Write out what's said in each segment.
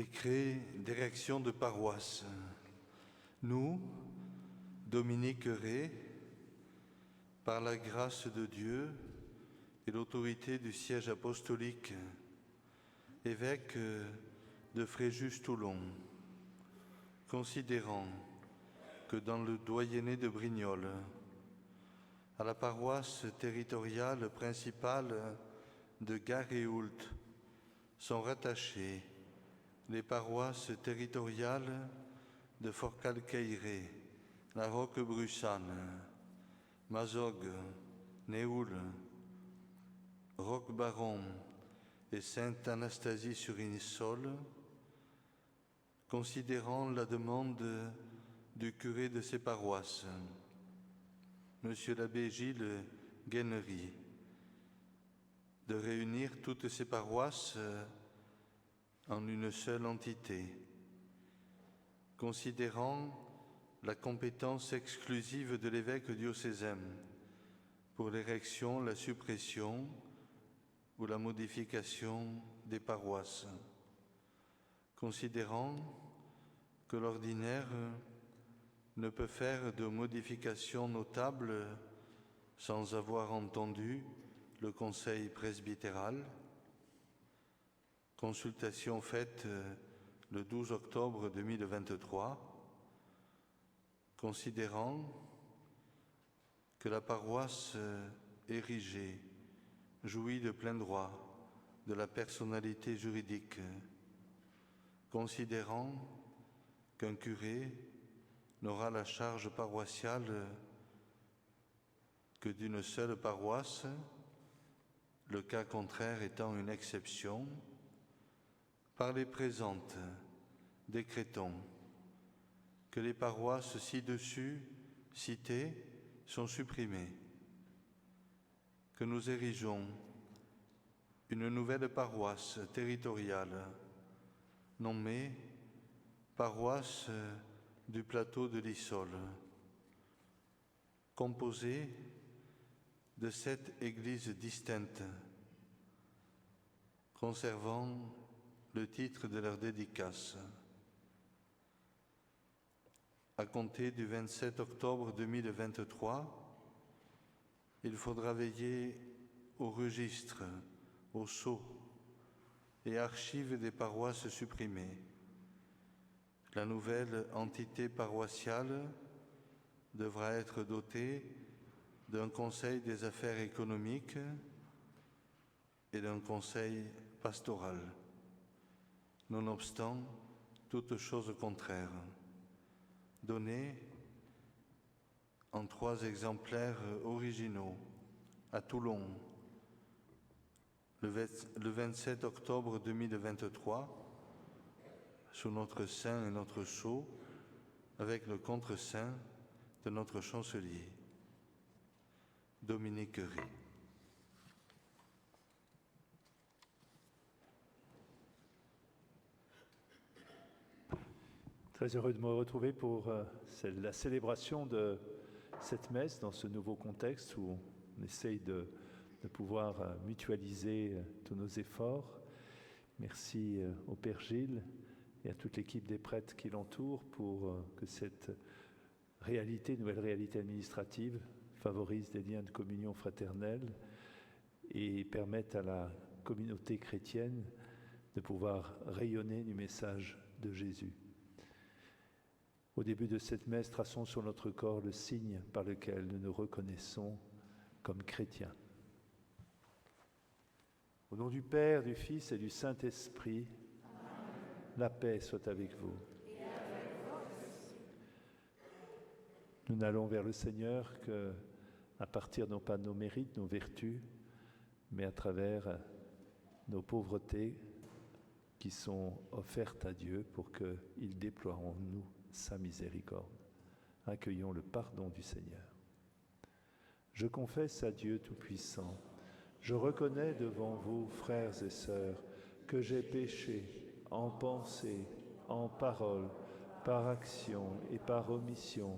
Décret d'érection de paroisse. Nous, Dominique Ré, par la grâce de Dieu et l'autorité du siège apostolique, évêque de Fréjus-Toulon, considérant que dans le doyenné de Brignoles, à la paroisse territoriale principale de Gare-et-Oult sont rattachées les paroisses territoriales de Forcalquier, La Roque-Brussane, Mazogues, Néoul, Roquebaron et Sainte-Anastasie-sur-Issole, considérant la demande du curé de ces paroisses, Monsieur l'abbé Gilles Guennery, de réunir toutes ces paroisses en une seule entité, considérant la compétence exclusive de l'évêque diocésain pour l'érection, la suppression ou la modification des paroisses, considérant que l'ordinaire ne peut faire de modifications notables sans avoir entendu le conseil presbytéral, consultation faite le 12 octobre 2023, considérant que la paroisse érigée jouit de plein droit de la personnalité juridique, considérant qu'un curé n'aura la charge paroissiale que d'une seule paroisse, le cas contraire étant une exception. Par les présentes, décrétons que les paroisses ci-dessus citées sont supprimées, que nous érigeons une nouvelle paroisse territoriale nommée paroisse du plateau de l'Issole, composée de 7 églises distinctes, conservant le titre de leur dédicace. À compter du 27 octobre 2023, il faudra veiller au registre, au sceau et archives des paroisses supprimées. La nouvelle entité paroissiale devra être dotée d'un conseil des affaires économiques et d'un conseil pastoral. Nonobstant toute chose contraire, donnée en 3 exemplaires originaux à Toulon le 27 octobre 2023, sous notre sein et notre sceau, avec le contre-saint de notre chancelier, Dominique Ré. Très heureux de me retrouver pour la célébration de cette messe dans ce nouveau contexte où on essaye de pouvoir mutualiser tous nos efforts. Merci au Père Gilles et à toute l'équipe des prêtres qui l'entourent pour que cette nouvelle réalité administrative favorise des liens de communion fraternelle et permette à la communauté chrétienne de pouvoir rayonner du message de Jésus. Au début de cette messe, traçons sur notre corps le signe par lequel nous nous reconnaissons comme chrétiens. Au nom du Père, du Fils et du Saint-Esprit, la paix soit avec vous. Nous n'allons vers le Seigneur qu'à partir non pas de nos mérites, nos vertus, mais à travers nos pauvretés qui sont offertes à Dieu pour qu'il déploie en nous sa miséricorde. Accueillons le pardon du Seigneur. Je confesse à Dieu Tout-Puissant, je reconnais devant vous, frères et sœurs, que j'ai péché en pensée, en parole, par action et par omission.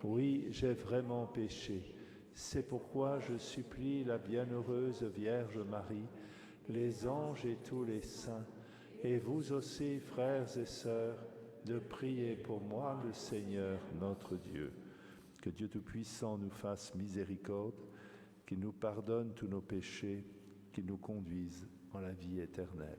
Oui, j'ai vraiment péché. C'est pourquoi je supplie la bienheureuse Vierge Marie, les anges et tous les saints, Et vous aussi, frères et sœurs, de prier pour moi, le Seigneur, notre Dieu. Que Dieu Tout-Puissant nous fasse miséricorde, qu'il nous pardonne tous nos péchés, qu'il nous conduise en la vie éternelle.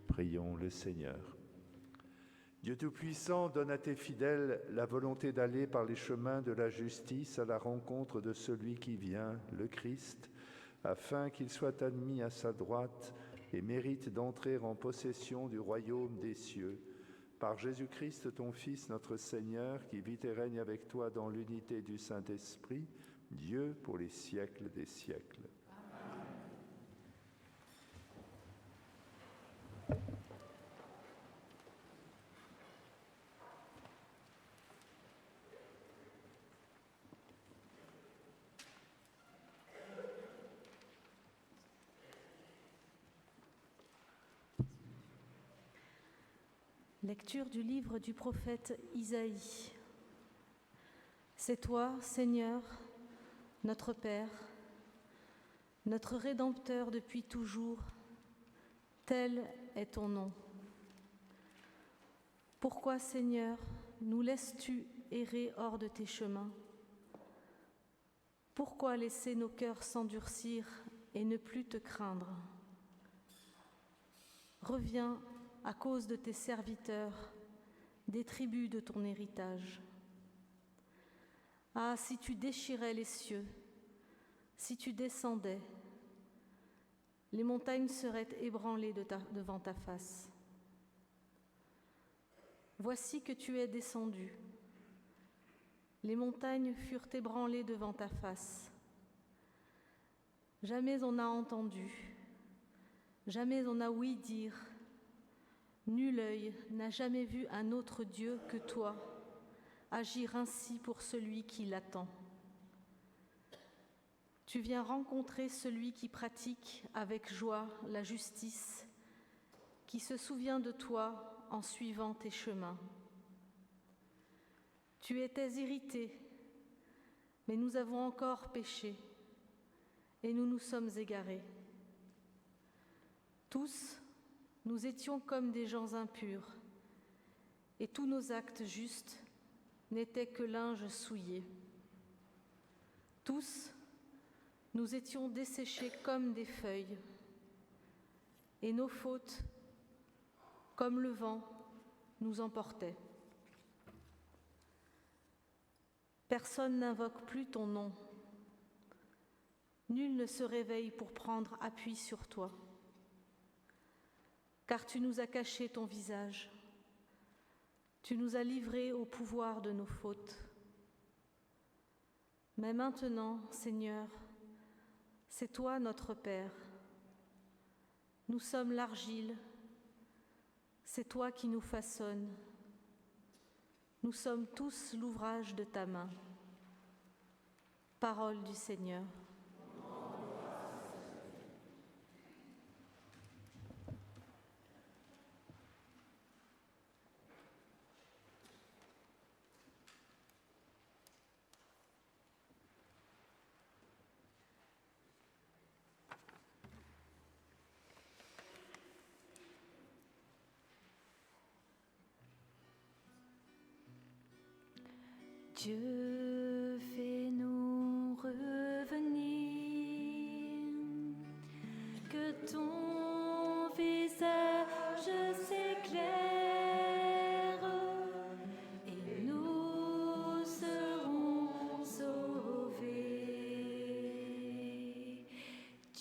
Prions le Seigneur. Dieu Tout-Puissant, donne à tes fidèles la volonté d'aller par les chemins de la justice à la rencontre de celui qui vient, le Christ, afin qu'il soit admis à sa droite et mérite d'entrer en possession du royaume des cieux. Par Jésus-Christ, ton Fils, notre Seigneur, qui vit et règne avec toi dans l'unité du Saint-Esprit, Dieu pour les siècles des siècles. Lecture du livre du prophète Isaïe. C'est toi, Seigneur, notre Père, notre Rédempteur depuis toujours, tel est ton nom. Pourquoi, Seigneur, nous laisses-tu errer hors de tes chemins? Pourquoi laisser nos cœurs s'endurcir et ne plus te craindre? Reviens à cause de tes serviteurs, des tribus de ton héritage. Ah, si tu déchirais les cieux, si tu descendais, les montagnes seraient ébranlées devant ta face. Voici que tu es descendu. Les montagnes furent ébranlées devant ta face. Jamais on n'a entendu, jamais on n'a ouï dire. Nul œil n'a jamais vu un autre Dieu que toi agir ainsi pour celui qui l'attend. Tu viens rencontrer celui qui pratique avec joie la justice, qui se souvient de toi en suivant tes chemins. Tu étais irrité, mais nous avons encore péché et nous nous sommes égarés. Tous, nous étions comme des gens impurs, et tous nos actes justes n'étaient que linge souillé. Tous, nous étions desséchés comme des feuilles, et nos fautes, comme le vent, nous emportaient. Personne n'invoque plus ton nom. Nul ne se réveille pour prendre appui sur toi. Car tu nous as caché ton visage, tu nous as livrés au pouvoir de nos fautes. Mais maintenant, Seigneur, c'est toi notre Père. Nous sommes l'argile, c'est toi qui nous façonnes. Nous sommes tous l'ouvrage de ta main. Parole du Seigneur. Dieu, fais-nous revenir, que ton visage s'éclaire et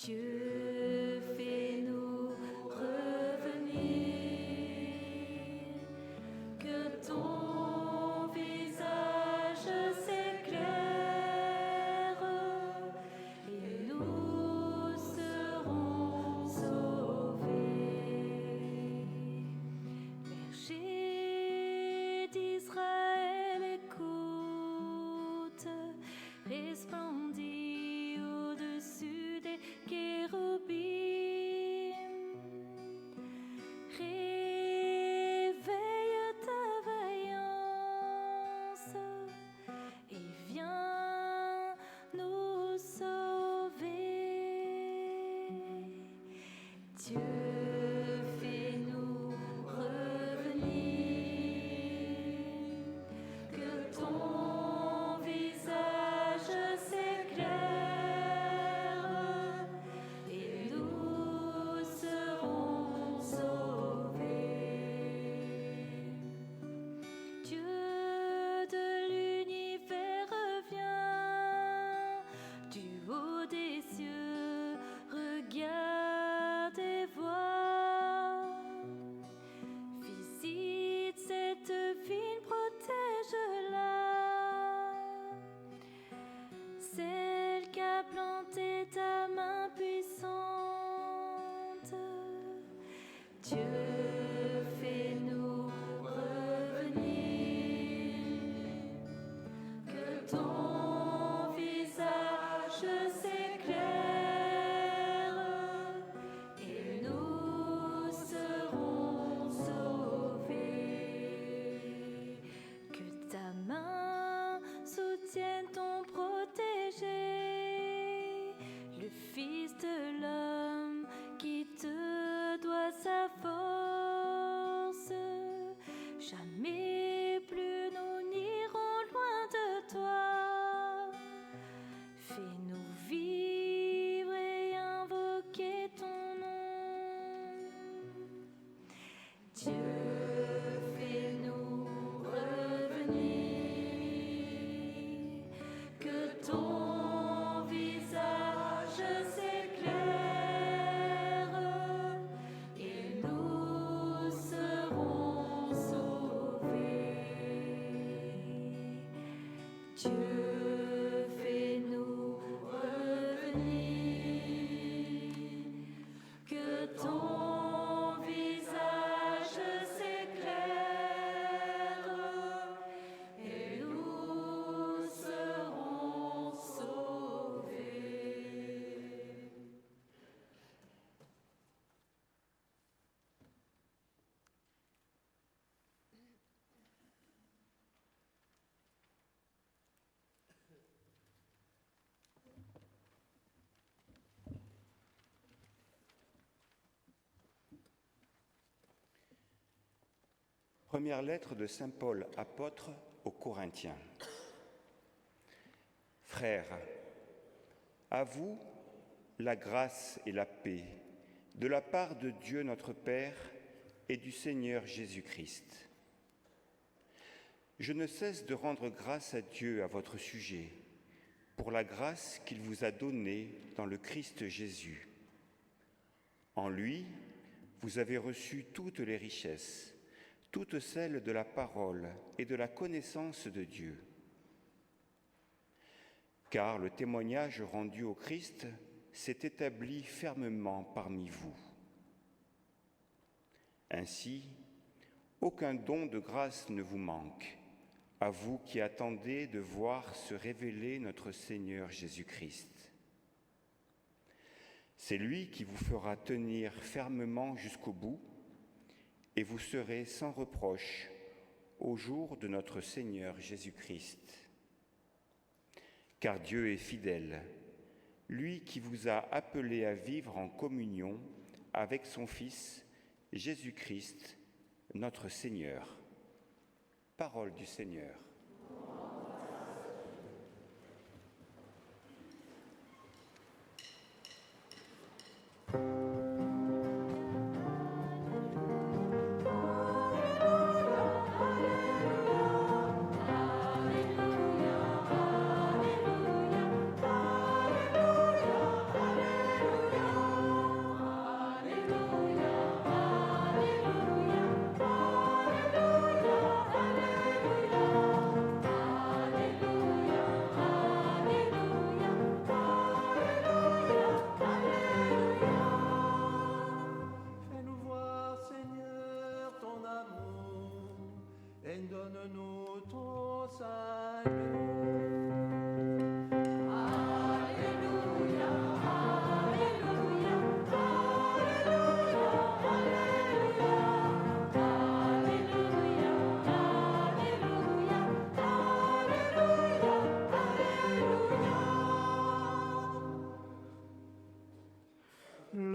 Dieu, fais-nous revenir, que ton visage s'éclaire et nous serons sauvés. Berger d'Israël, écoute, resplendis au-dessus des chérubins. Réveille ta vaillance et viens nous sauver. Dieu, fais-nous revenir, que ton visage s'éclaire et nous serons sauvés. Dieu de l'univers, reviens du haut des cieux, regarde et vois. Visite cette ville, protège-la. Celle qu'a planté ta main puissante. Dieu, fais-nous revenir, que ton visage s'éclaire et nous serons sauvés. Que ta main soutienne ton protégé, le Fils de l'homme qui te doit sa force. Jamais plus nous n'irons loin de toi. Fais-nous vivre et invoquer ton nom. Dieu, fais-nous revenir, que ton visage s'éclaire et nous serons sauvés. Dieu, fais-nous revenir, que ton visage s'éclaire et nous serons sauvés. Première lettre de saint Paul, apôtre aux Corinthiens. Frères, à vous la grâce et la paix de la part de Dieu notre Père et du Seigneur Jésus-Christ. Je ne cesse de rendre grâce à Dieu à votre sujet pour la grâce qu'il vous a donnée dans le Christ Jésus. En lui, vous avez reçu toutes les richesses, toutes celles de la parole et de la connaissance de Dieu. Car le témoignage rendu au Christ s'est établi fermement parmi vous. Ainsi, aucun don de grâce ne vous manque, à vous qui attendez de voir se révéler notre Seigneur Jésus-Christ. C'est lui qui vous fera tenir fermement jusqu'au bout, et vous serez sans reproche au jour de notre Seigneur Jésus-Christ. Car Dieu est fidèle, lui qui vous a appelé à vivre en communion avec son Fils, Jésus-Christ, notre Seigneur. Parole du Seigneur. Alléluia, Alléluia, Alléluia, Alléluia.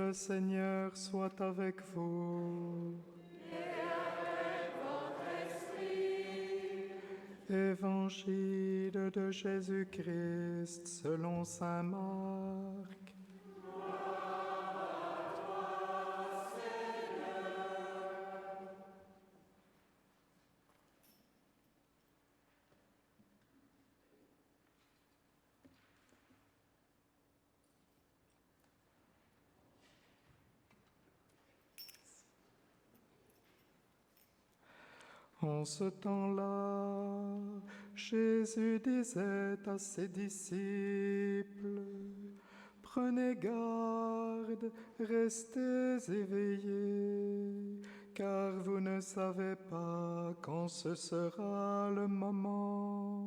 Le Seigneur soit avec vous. Et avec votre esprit. Évangile de Jésus-Christ selon saint Marc. En ce temps-là, Jésus disait à ses disciples, « Prenez garde, restez éveillés, car vous ne savez pas quand ce sera le moment.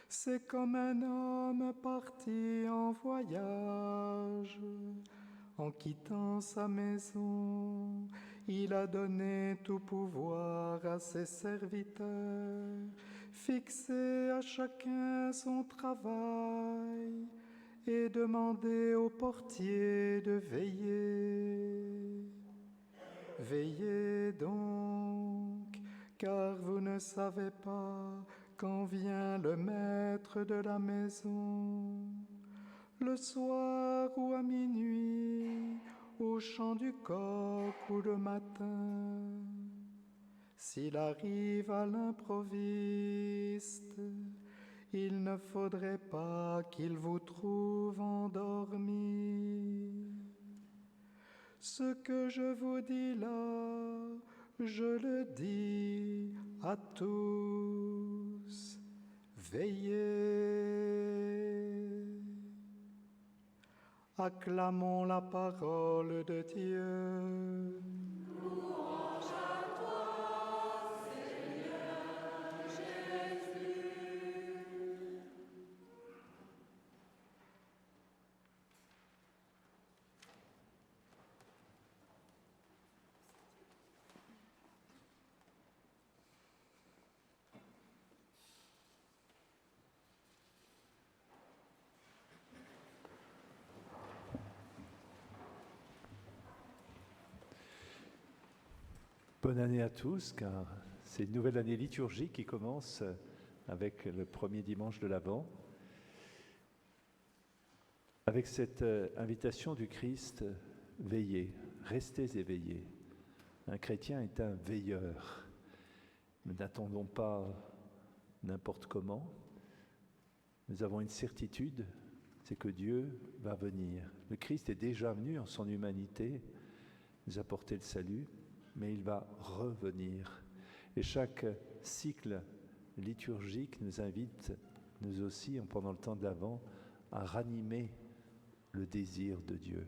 C'est comme un homme parti en voyage, en quittant sa maison. Il a donné tout pouvoir à ses serviteurs, fixé à chacun son travail et demandé au portier de veiller. Veillez donc, car vous ne savez pas quand vient le maître de la maison, le soir ou à minuit, au chant du coq ou le matin. S'il arrive à l'improviste, il ne faudrait pas qu'il vous trouve endormi. Ce que je vous dis là, je le dis à tous. Veillez. Acclamons la parole de Dieu. Louange à toi, Seigneur Jésus. Bonne année à tous, car c'est une nouvelle année liturgique qui commence avec le premier dimanche de l'Avent. Avec cette invitation du Christ, veillez, restez éveillés. Un chrétien est un veilleur. Nous n'attendons pas n'importe comment. Nous avons une certitude, c'est que Dieu va venir. Le Christ est déjà venu en son humanité, nous apporter le salut, mais il va revenir. Et chaque cycle liturgique nous invite, nous aussi, pendant le temps de l'Avent, à ranimer le désir de Dieu.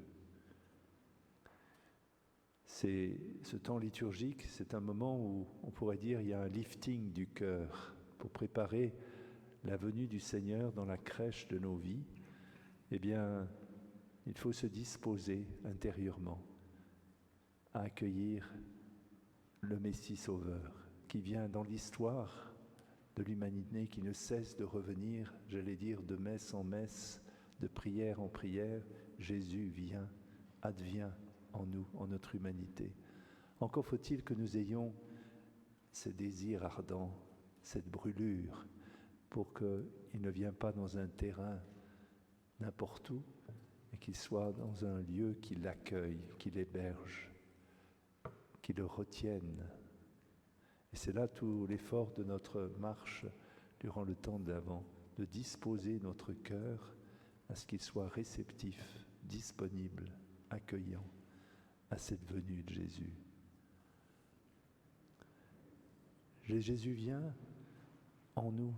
Ce temps liturgique, c'est un moment où on pourrait dire il y a un lifting du cœur pour préparer la venue du Seigneur dans la crèche de nos vies. Eh bien, il faut se disposer intérieurement à accueillir le Messie Sauveur qui vient dans l'histoire de l'humanité, qui ne cesse de revenir, j'allais dire, de messe en messe, de prière en prière. Jésus vient, advient en nous, en notre humanité. Encore faut-il que nous ayons ce désir ardent, cette brûlure, pour qu'il ne vienne pas dans un terrain n'importe où, mais qu'il soit dans un lieu qui l'accueille, qui l'héberge, qui le retienne. Et c'est là tout l'effort de notre marche durant le temps de l'Avent, de disposer notre cœur à ce qu'il soit réceptif, disponible, accueillant à cette venue de Jésus. Jésus vient en nous,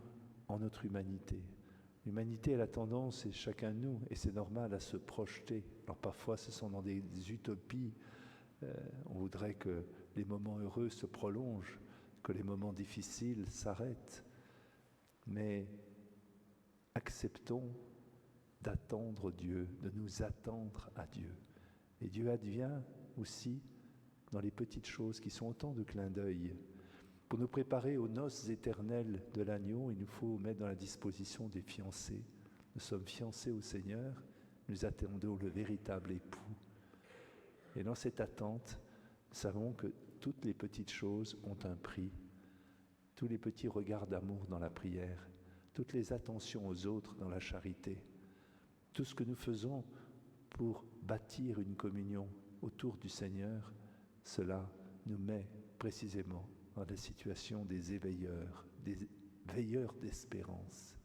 en notre humanité. L'humanité a la tendance, et chacun de nous, et c'est normal, à se projeter. Alors parfois ce sont dans des utopies. On voudrait que les moments heureux se prolongent, que les moments difficiles s'arrêtent. Mais acceptons d'attendre Dieu, de nous attendre à Dieu. Et Dieu advient aussi dans les petites choses qui sont autant de clins d'œil. Pour nous préparer aux noces éternelles de l'agneau, il nous faut mettre dans la disposition des fiancés. Nous sommes fiancés au Seigneur, nous attendons le véritable époux, Et dans cette attente, nous savons que toutes les petites choses ont un prix. Tous les petits regards d'amour dans la prière, toutes les attentions aux autres dans la charité, tout ce que nous faisons pour bâtir une communion autour du Seigneur, cela nous met précisément dans la situation des éveilleurs, des veilleurs d'espérance.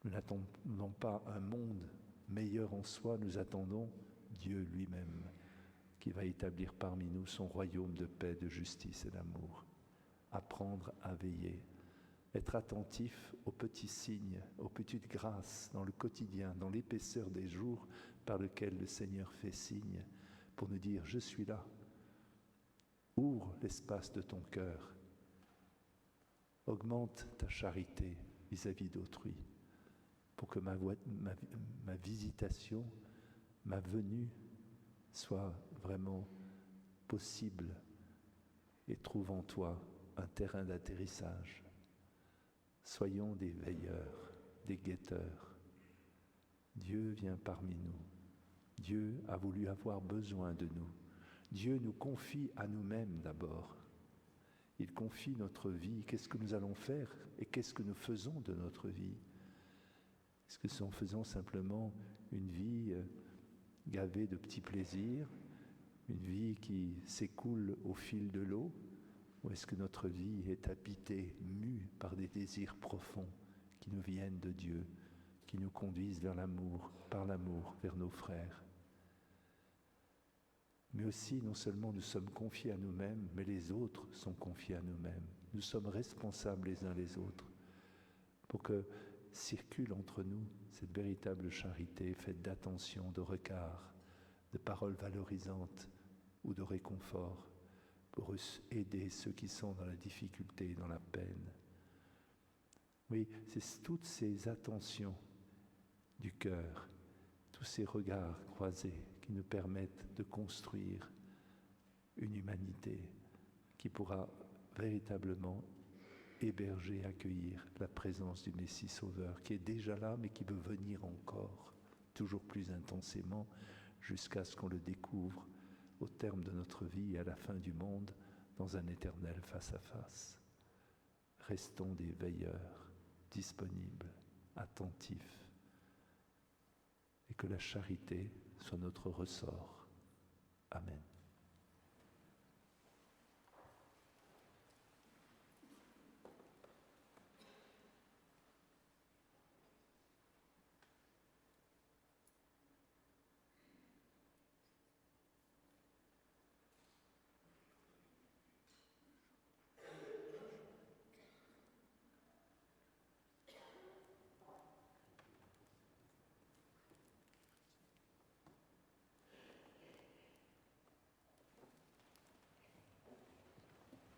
Nous n'attendons pas un monde meilleur en soi, nous attendons Dieu lui-même qui va établir parmi nous son royaume de paix, de justice et d'amour. Apprendre à veiller, être attentif aux petits signes, aux petites grâces dans le quotidien, dans l'épaisseur des jours par lesquels le Seigneur fait signe pour nous dire « Je suis là ». Ouvre l'espace de ton cœur. Augmente ta charité vis-à-vis d'autrui pour que ma visitation, ma venue soit vraiment possible et trouve en toi un terrain d'atterrissage. Soyons des veilleurs, des guetteurs. Dieu vient parmi nous. Dieu a voulu avoir besoin de nous. Dieu nous confie à nous-mêmes d'abord. Il confie notre vie. Qu'est-ce que nous allons faire et qu'est-ce que nous faisons de notre vie? Est-ce que nous faisons simplement une vie gavée de petits plaisirs, une vie qui s'écoule au fil de l'eau? Ou est-ce que notre vie est habitée, mue par des désirs profonds qui nous viennent de Dieu, qui nous conduisent vers l'amour, par l'amour, vers nos frères? Mais aussi, non seulement nous sommes confiés à nous-mêmes, mais les autres sont confiés à nous-mêmes. Nous sommes responsables les uns les autres pour que circule entre nous cette véritable charité faite d'attention, de regard, de paroles valorisantes ou de réconfort, pour aider ceux qui sont dans la difficulté et dans la peine. Oui, c'est toutes ces attentions du cœur, tous ces regards croisés qui nous permettent de construire une humanité qui pourra véritablement héberger, accueillir la présence du Messie Sauveur, qui est déjà là, mais qui veut venir encore, toujours plus intensément, jusqu'à ce qu'on le découvre au terme de notre vie et à la fin du monde, dans un éternel face-à-face. Restons des veilleurs, disponibles, attentifs, et que la charité soit notre ressort. Amen.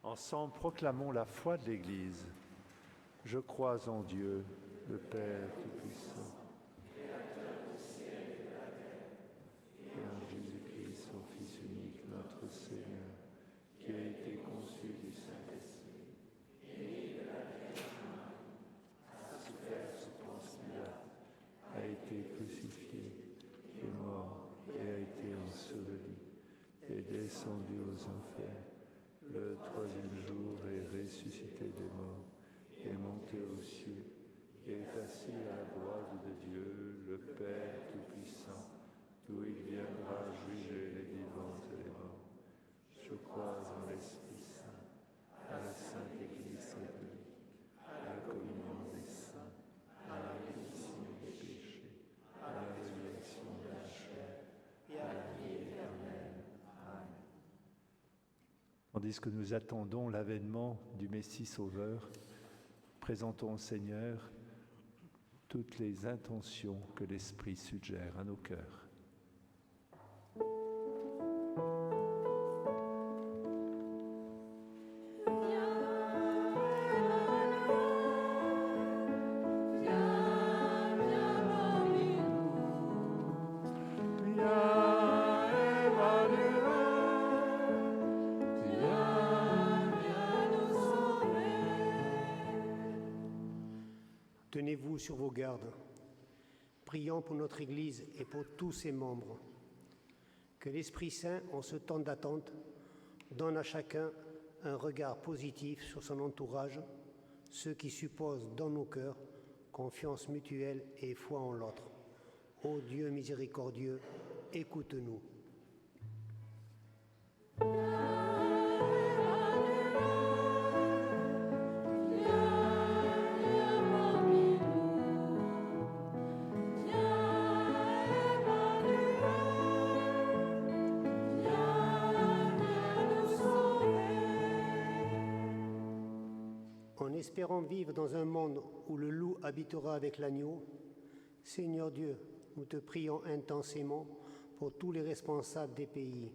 Ensemble, proclamons la foi de l'Église. Je crois en Dieu, le Père Tout-Puissant, Créateur du ciel et de la terre, et en Jésus-Christ, son Fils unique, notre Seigneur, qui a été conçu du Saint-Esprit, est né de la Vierge Marie, a souffert sous Ponce Pilate, a été crucifié, est mort et a été enseveli, est descendu aux enfers. Le troisième jour est ressuscité des morts, est monté aux cieux, est assis à la droite de Dieu, le Père Tout-Puissant, d'où il viendra juger les vivants et les morts. Je crois en l'Esprit Saint, à la Sainte Église catholique, à la communion des saints, à la rémission des péchés, à la résurrection de la chair et à la vie éternelle. Amen. Tandis que nous attendons l'avènement du Messie Sauveur, présentons au Seigneur toutes les intentions que l'Esprit suggère à nos cœurs. Tenez-vous sur vos gardes. Prions pour notre Église et pour tous ses membres. Que l'Esprit Saint, en ce temps d'attente, donne à chacun un regard positif sur son entourage, ce qui suppose dans nos cœurs confiance mutuelle et foi en l'autre. Ô Dieu miséricordieux, écoute-nous. En espérant vivre dans un monde où le loup habitera avec l'agneau, Seigneur Dieu, nous te prions intensément pour tous les responsables des pays.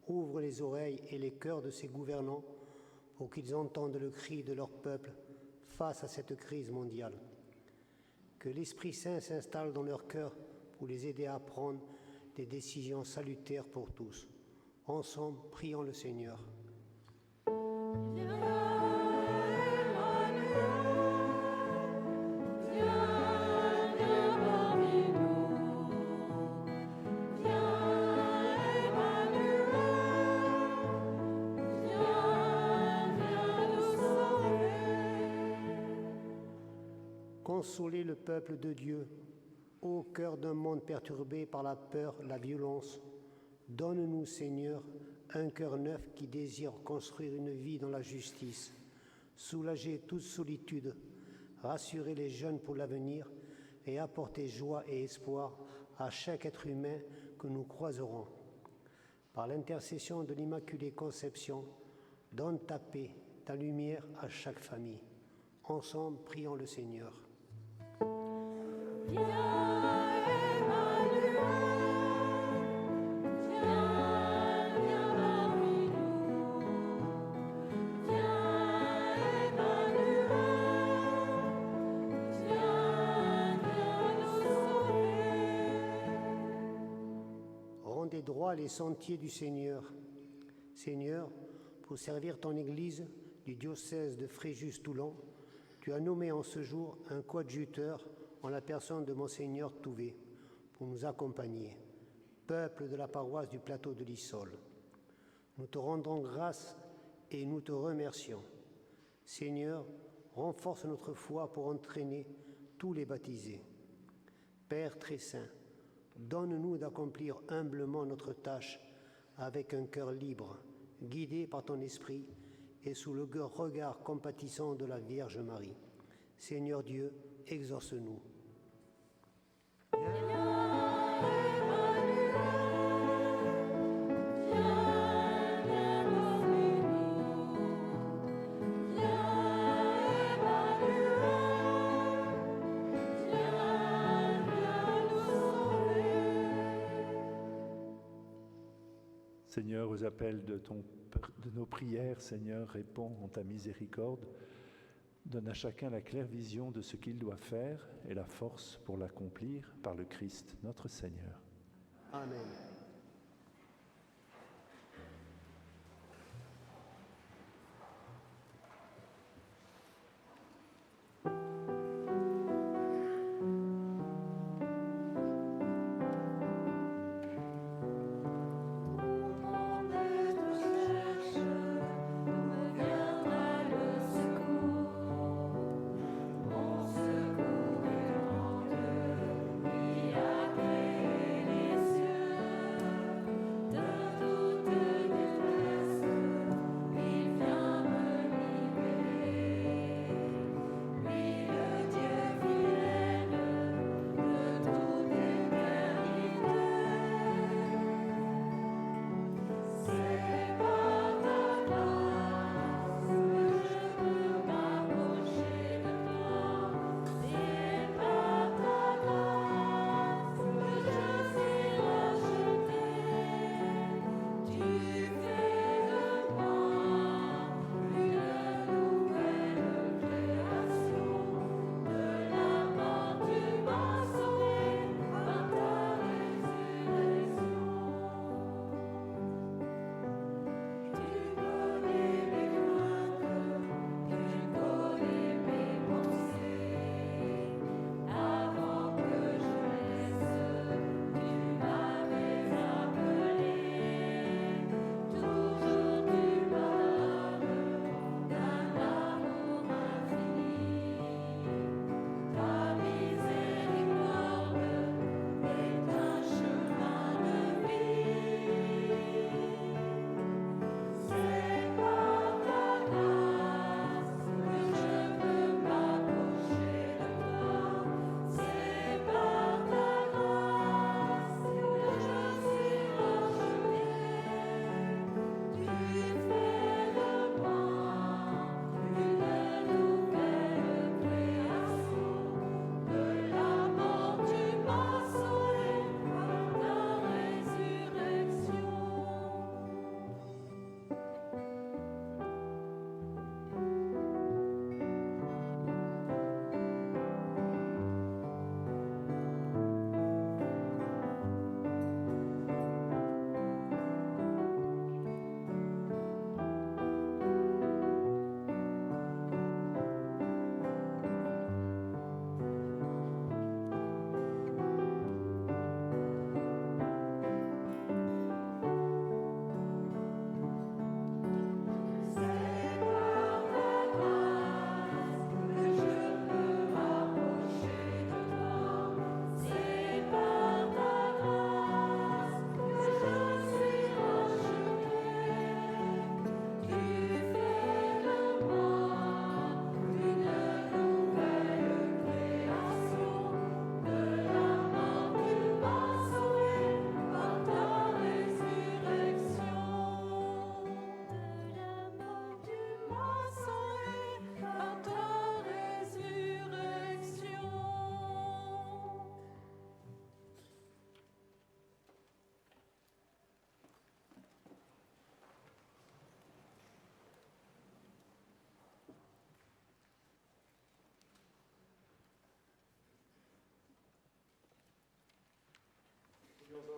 Ouvre les oreilles et les cœurs de ces gouvernants pour qu'ils entendent le cri de leur peuple face à cette crise mondiale. Que l'Esprit Saint s'installe dans leur cœur pour les aider à prendre des décisions salutaires pour tous. Ensemble, prions le Seigneur. Consolez le peuple de Dieu, au cœur d'un monde perturbé par la peur, la violence. Donne-nous, Seigneur, un cœur neuf qui désire construire une vie dans la justice, soulager toute solitude, rassurer les jeunes pour l'avenir et apporter joie et espoir à chaque être humain que nous croiserons. Par l'intercession de l'Immaculée Conception, donne ta paix, ta lumière à chaque famille. Ensemble, prions le Seigneur. Rendez droit les sentiers du Seigneur. Seigneur, pour servir ton Église du diocèse de Fréjus-Toulon, tu as nommé en ce jour un coadjuteur en la personne de Monseigneur Touvet pour nous accompagner, peuple de la paroisse du plateau de l'Issol. Nous te rendons grâce et nous te remercions. Seigneur, renforce notre foi pour entraîner tous les baptisés. Père très saint, donne-nous d'accomplir humblement notre tâche avec un cœur libre, guidé par ton esprit et sous le regard compatissant de la Vierge Marie. Seigneur Dieu, exauce-nous. Seigneur, aux appels de nos prières, Seigneur, réponds en ta miséricorde. Donne à chacun la claire vision de ce qu'il doit faire et la force pour l'accomplir par le Christ, notre Seigneur. Amen. Qui a créé les cieux.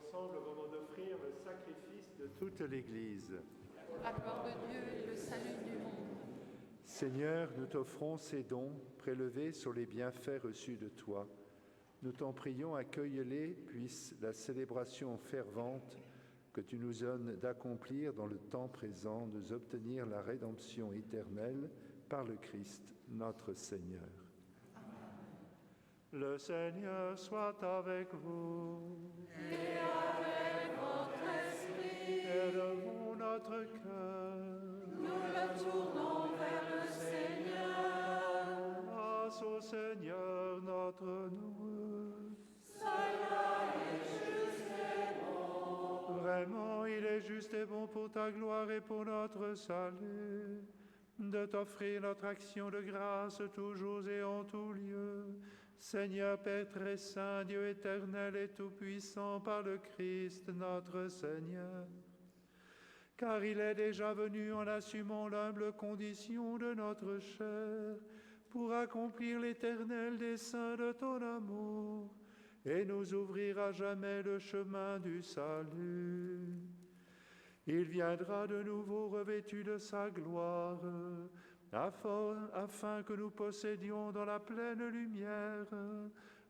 ensemble au moment d'offrir le sacrifice de toute l'Église. La gloire de Dieu et le salut du monde. Seigneur, nous t'offrons ces dons prélevés sur les bienfaits reçus de toi. Nous t'en prions, accueille-les, puisse la célébration fervente que tu nous donnes d'accomplir dans le temps présent, nous obtenir la rédemption éternelle par le Christ, notre Seigneur. Le Seigneur soit avec vous. Et avec votre esprit, Élevons notre cœur. nous le tournons vers le Seigneur. Grâce au Seigneur notre Dieu. Cela est juste et bon. Vraiment, il est juste et bon pour ta gloire et pour notre salut, de t'offrir notre action de grâce toujours et en tout lieu. Seigneur Père très saint, Dieu éternel et tout-puissant, par le Christ notre Seigneur. Car il est déjà venu en assumant l'humble condition de notre chair, pour accomplir l'éternel dessein de ton amour, et nous ouvrir à jamais le chemin du salut. Il viendra de nouveau revêtu de sa gloire, afin que nous possédions dans la pleine lumière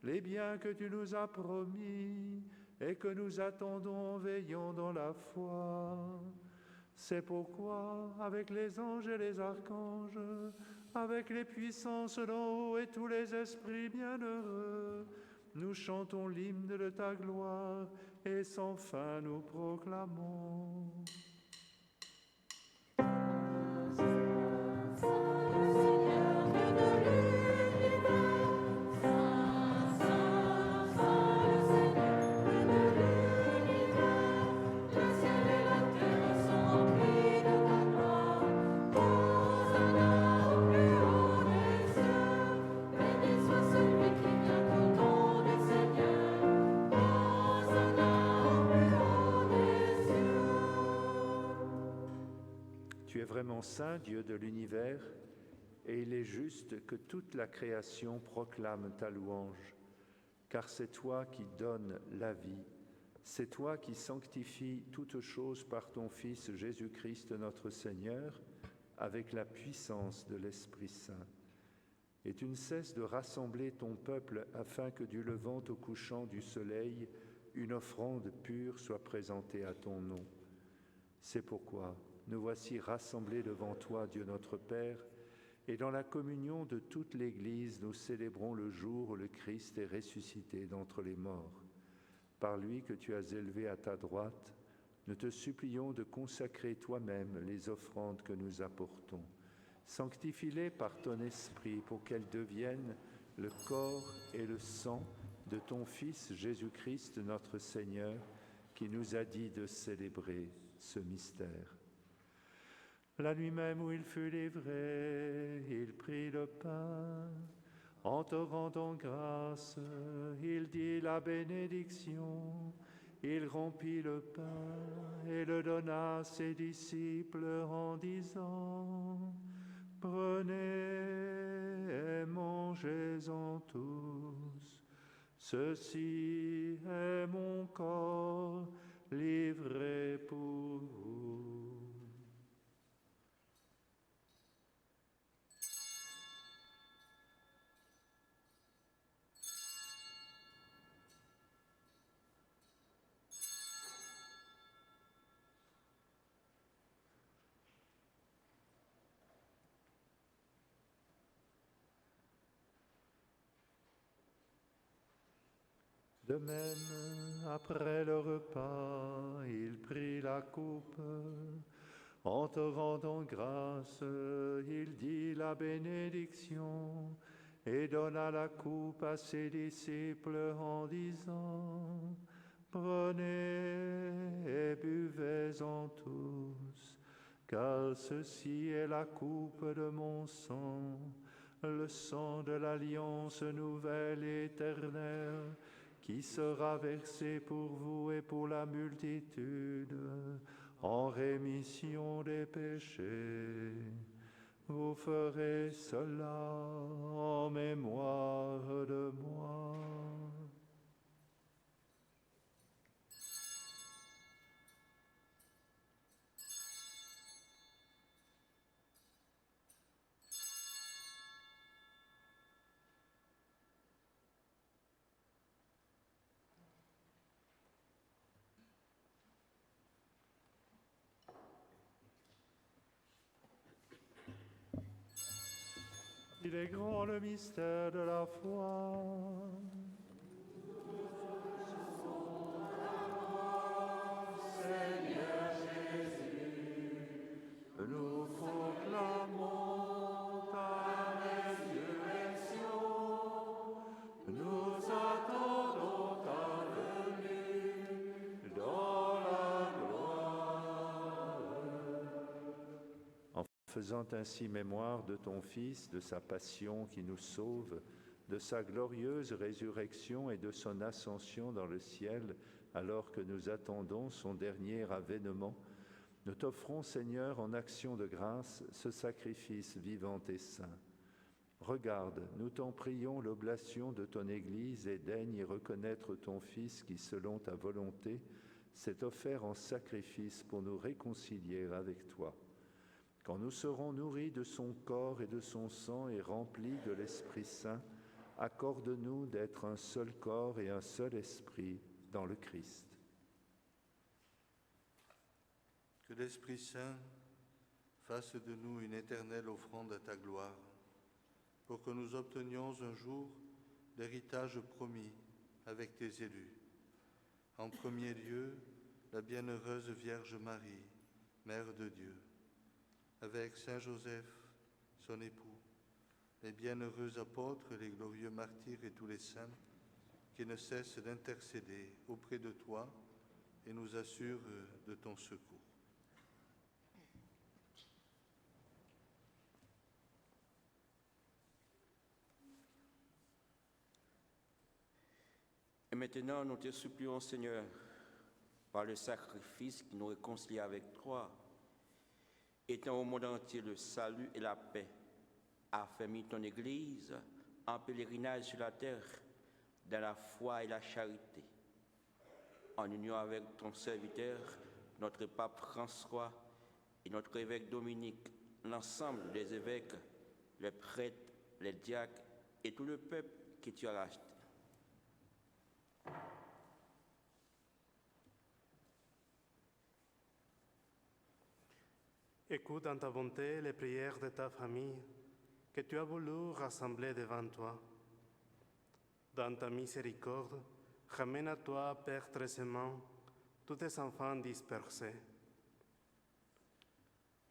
les biens que tu nous as promis et que nous attendons en veillant dans la foi. C'est pourquoi, avec les anges et les archanges, avec les puissances d'en haut et tous les esprits bienheureux, nous chantons l'hymne de ta gloire et sans fin nous proclamons. Tu es vraiment saint, Dieu de l'univers, et il est juste que toute la création proclame ta louange, car c'est toi qui donnes la vie, c'est toi qui sanctifies toutes choses par ton Fils Jésus-Christ notre Seigneur, avec la puissance de l'Esprit Saint. Et tu ne cesses de rassembler ton peuple afin que du levant au couchant du soleil, une offrande pure soit présentée à ton nom. C'est pourquoi nous voici rassemblés devant toi, Dieu notre Père, et dans la communion de toute l'Église, nous célébrons le jour où le Christ est ressuscité d'entre les morts. Par lui que tu as élevé à ta droite, nous te supplions de consacrer toi-même les offrandes que nous apportons. Sanctifie-les par ton Esprit pour qu'elles deviennent le corps et le sang de ton Fils Jésus-Christ notre Seigneur, qui nous a dit de célébrer ce mystère. La nuit même où il fut livré, il prit le pain. En te rendant grâce, il dit la bénédiction. Il rompit le pain et le donna à ses disciples en disant : « Prenez et mangez-en tous. Ceci est mon corps livré pour vous. » De même, après le repas, il prit la coupe. En te rendant grâce, il dit la bénédiction et donna la coupe à ses disciples en disant : « Prenez et buvez-en tous, car ceci est la coupe de mon sang, le sang de l'alliance nouvelle et éternelle, qui sera versé pour vous et pour la multitude en rémission des péchés. Vous ferez cela en mémoire de moi. » qu'il est grand le mystère de la foi. Seigneur Jésus, nous proclamons ta résurrection, nous attendons ta venue dans la gloire. En faisant ainsi mémoire de ton Fils, de sa passion qui nous sauve, de sa glorieuse résurrection et de son ascension dans le ciel, alors que nous attendons son dernier avènement, nous t'offrons, Seigneur, en action de grâce, ce sacrifice vivant et saint. Regarde, nous t'en prions, l'oblation de ton Église et daigne y reconnaître ton Fils qui, selon ta volonté, s'est offert en sacrifice pour nous réconcilier avec toi. Quand nous serons nourris de son corps et de son sang et remplis de l'Esprit Saint, accorde-nous d'être un seul corps et un seul esprit dans le Christ. Que l'Esprit Saint fasse de nous une éternelle offrande à ta gloire, pour que nous obtenions un jour l'héritage promis avec tes élus. En premier lieu, la bienheureuse Vierge Marie, Mère de Dieu, avec Saint Joseph, son époux, les bienheureux apôtres, les glorieux martyrs et tous les saints qui ne cessent d'intercéder auprès de toi et nous assurent de ton secours. Et maintenant, nous te supplions, Seigneur, par le sacrifice qui nous réconcilie avec toi, étends au monde entier le salut et la paix, affermis ton Église en pèlerinage sur la terre, dans la foi et la charité. En union avec ton serviteur, notre pape François et notre évêque Dominique, l'ensemble des évêques, les prêtres, les diacres et tout le peuple que tu as racheté. Écoute dans ta bonté les prières de ta famille que tu as voulu rassembler devant toi. Dans ta miséricorde, ramène à toi, Père très aimant, tous tes enfants dispersés.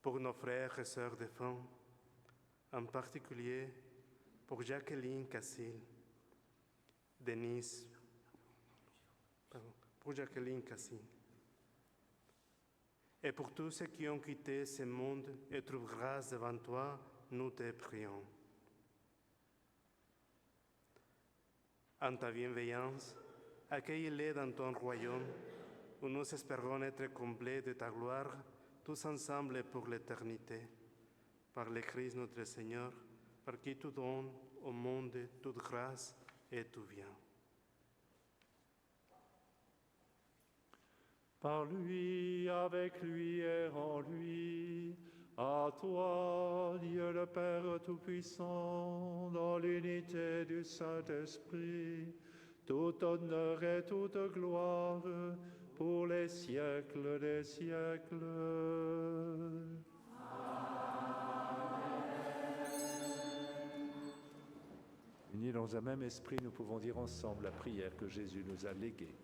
Pour nos frères et sœurs défunts, en particulier pour Jacqueline Cassil, pour Jacqueline Cassil, et pour tous ceux qui ont quitté ce monde et trouvent grâce devant toi, nous te prions. En ta bienveillance, accueille-les dans ton royaume, où nous espérons être complets de ta gloire, tous ensemble et pour l'éternité. Par le Christ notre Seigneur, par qui tu donnes au monde toute grâce et tout bien. Par lui, avec lui et en lui, à toi, Dieu le Père Tout-Puissant, dans l'unité du Saint-Esprit, tout honneur et toute gloire pour les siècles des siècles. Unis dans un même esprit, nous pouvons dire ensemble la prière que Jésus nous a léguée.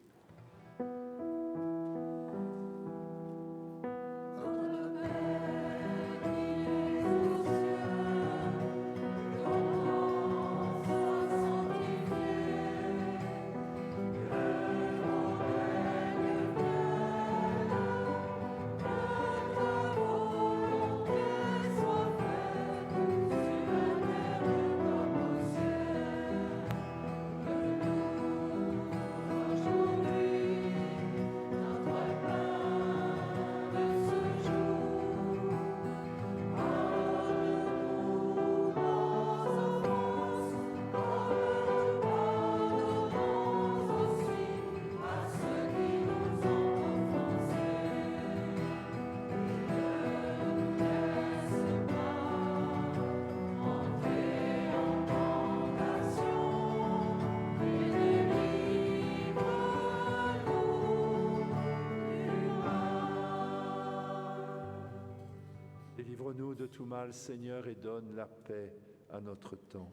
Délivre-nous de tout mal, Seigneur, et donne la paix à notre temps.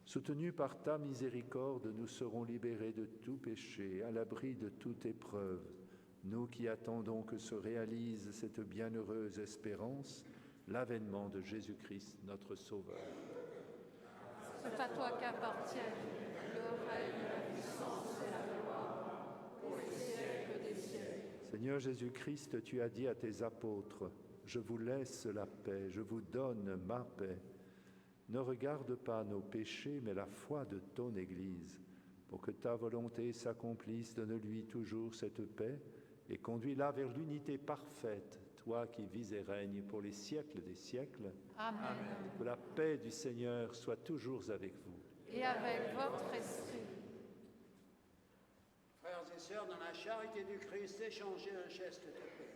Soutenus par ta miséricorde, nous serons libérés de tout péché, à l'abri de toute épreuve. Nous qui attendons que se réalise cette bienheureuse espérance, l'avènement de Jésus-Christ, notre Sauveur. C'est à toi qu'appartiennent le règne, la puissance et la gloire, pour les siècles des siècles. Seigneur Jésus-Christ, tu as dit à tes apôtres, « Je vous laisse la paix, je vous donne ma paix. » Ne regarde pas nos péchés, mais la foi de ton Église, pour que ta volonté s'accomplisse, donne-lui toujours cette paix et conduis-la vers l'unité parfaite, toi qui vis et règnes pour les siècles des siècles. Amen. Que la paix du Seigneur soit toujours avec vous. Et avec votre esprit. Frères et sœurs, dans la charité du Christ, échangez un geste de paix.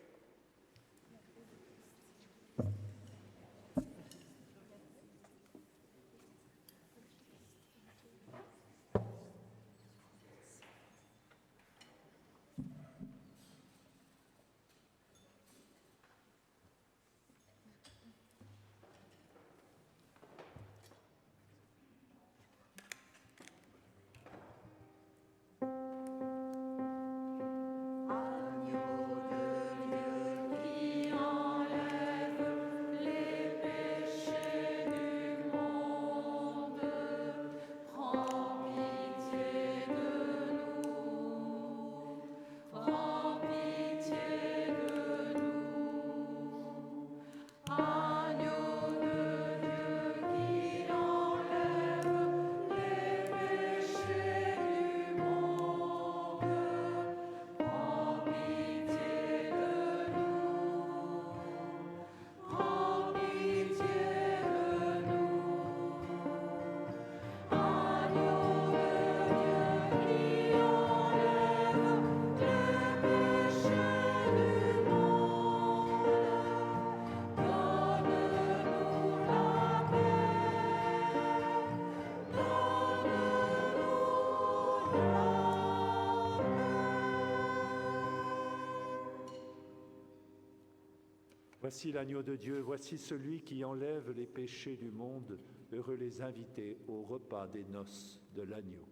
Voici l'agneau de Dieu, voici celui qui enlève les péchés du monde. Heureux les invités au repas des noces de l'agneau.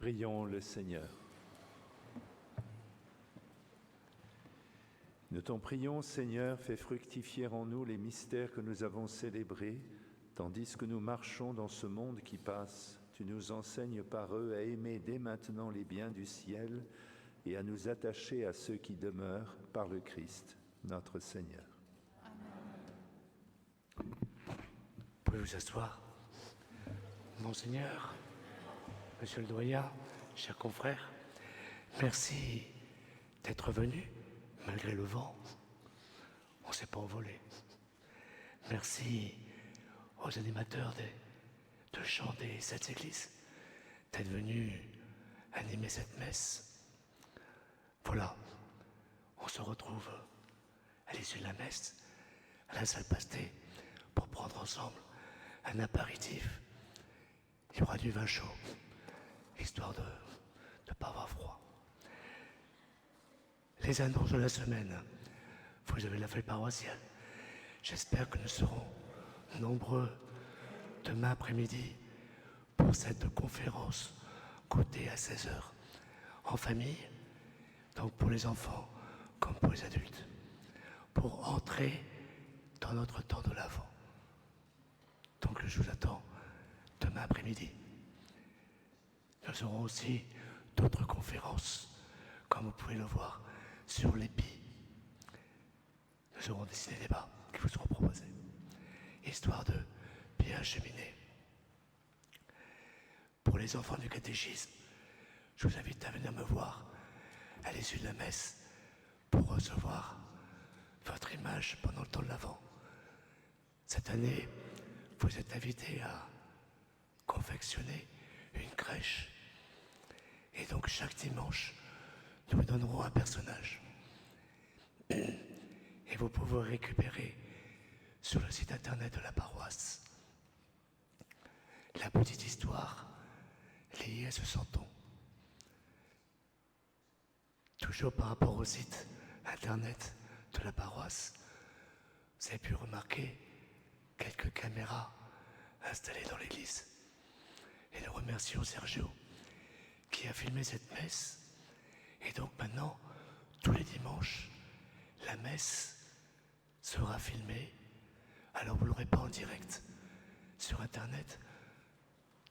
Prions le Seigneur. Nous t'en prions, Seigneur, fais fructifier en nous les mystères que nous avons célébrés, tandis que nous marchons dans ce monde qui passe. Tu nous enseignes par eux à aimer dès maintenant les biens du ciel et à nous attacher à ceux qui demeurent par le Christ, notre Seigneur. Vous pouvez vous asseoir. Monseigneur, Monsieur le doyen, chers confrères, merci d'être venus. Malgré le vent, on ne s'est pas envolé. Merci aux animateurs de chant des 7 églises d'être venus animer cette messe. Voilà, on se retrouve à l'issue de la messe, à la salle Pasté, pour prendre ensemble un apéritif. Il y aura du vin chaud, histoire de ne pas avoir froid. Les annonces de la semaine. Vous avez la feuille paroissiale. J'espère que nous serons nombreux demain après-midi pour cette conférence goûter à 16h en famille, donc pour les enfants comme pour les adultes, pour entrer dans notre temps de l'Avent. Donc je vous attends demain après-midi. Nous aurons aussi d'autres conférences, comme vous pouvez le voir, sur l'épi. Nous aurons des ciné-débats qui vous seront proposés, histoire de bien cheminer. Pour les enfants du catéchisme, je vous invite à venir me voir à l'issue de la messe pour recevoir votre image pendant le temps de l'Avent. Cette année, vous êtes invités à confectionner une crèche. Et donc chaque dimanche, nous vous donnerons un personnage. Et vous pouvez récupérer sur le site internet de la paroisse la petite histoire liée à ce santon. Toujours par rapport au site internet de la paroisse, vous avez pu remarquer quelques caméras installées dans l'église. Et nous remercions Sergio qui a filmé cette messe. Et donc maintenant, tous les dimanches, la messe sera filmée. Alors vous ne l'aurez pas en direct sur Internet.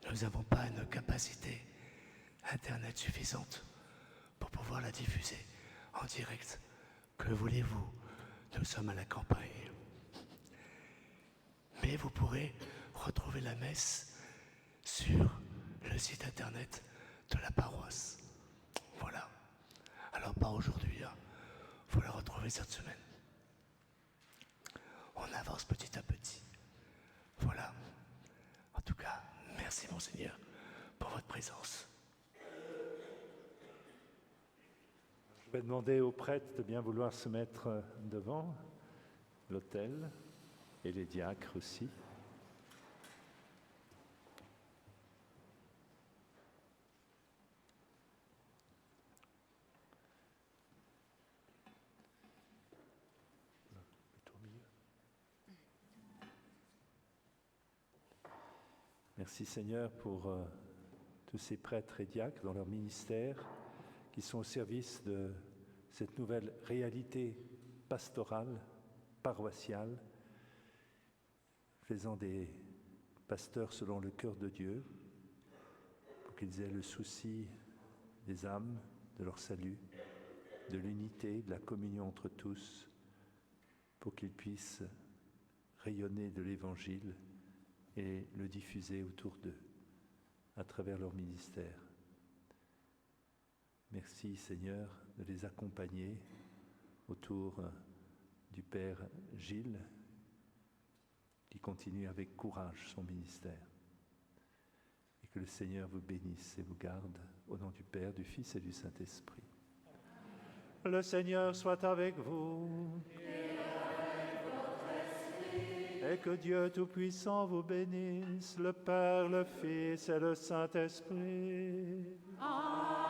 Nous n'avons pas une capacité Internet suffisante pour pouvoir la diffuser en direct. Que voulez-vous? Nous sommes à la campagne. Mais vous pourrez retrouver la messe sur le site Internet de la paroisse. Voilà. Alors pas aujourd'hui, hein. Faut la retrouver cette semaine. On avance petit à petit. Voilà. En tout cas, merci Monseigneur pour votre présence. Je vais demander aux prêtres de bien vouloir se mettre devant l'autel et les diacres aussi. Merci Seigneur pour tous ces prêtres et diacres dans leur ministère qui sont au service de cette nouvelle réalité pastorale, paroissiale, faisant des pasteurs selon le cœur de Dieu, pour qu'ils aient le souci des âmes, de leur salut, de l'unité, de la communion entre tous, pour qu'ils puissent rayonner de l'Évangile et le diffuser autour d'eux, à travers leur ministère. Merci Seigneur de les accompagner autour du Père Gilles, qui continue avec courage son ministère. Et que le Seigneur vous bénisse et vous garde, au nom du Père, du Fils et du Saint-Esprit. Le Seigneur soit avec vous. Et que Dieu Tout-Puissant vous bénisse, le Père, le Fils et le Saint-Esprit. Amen.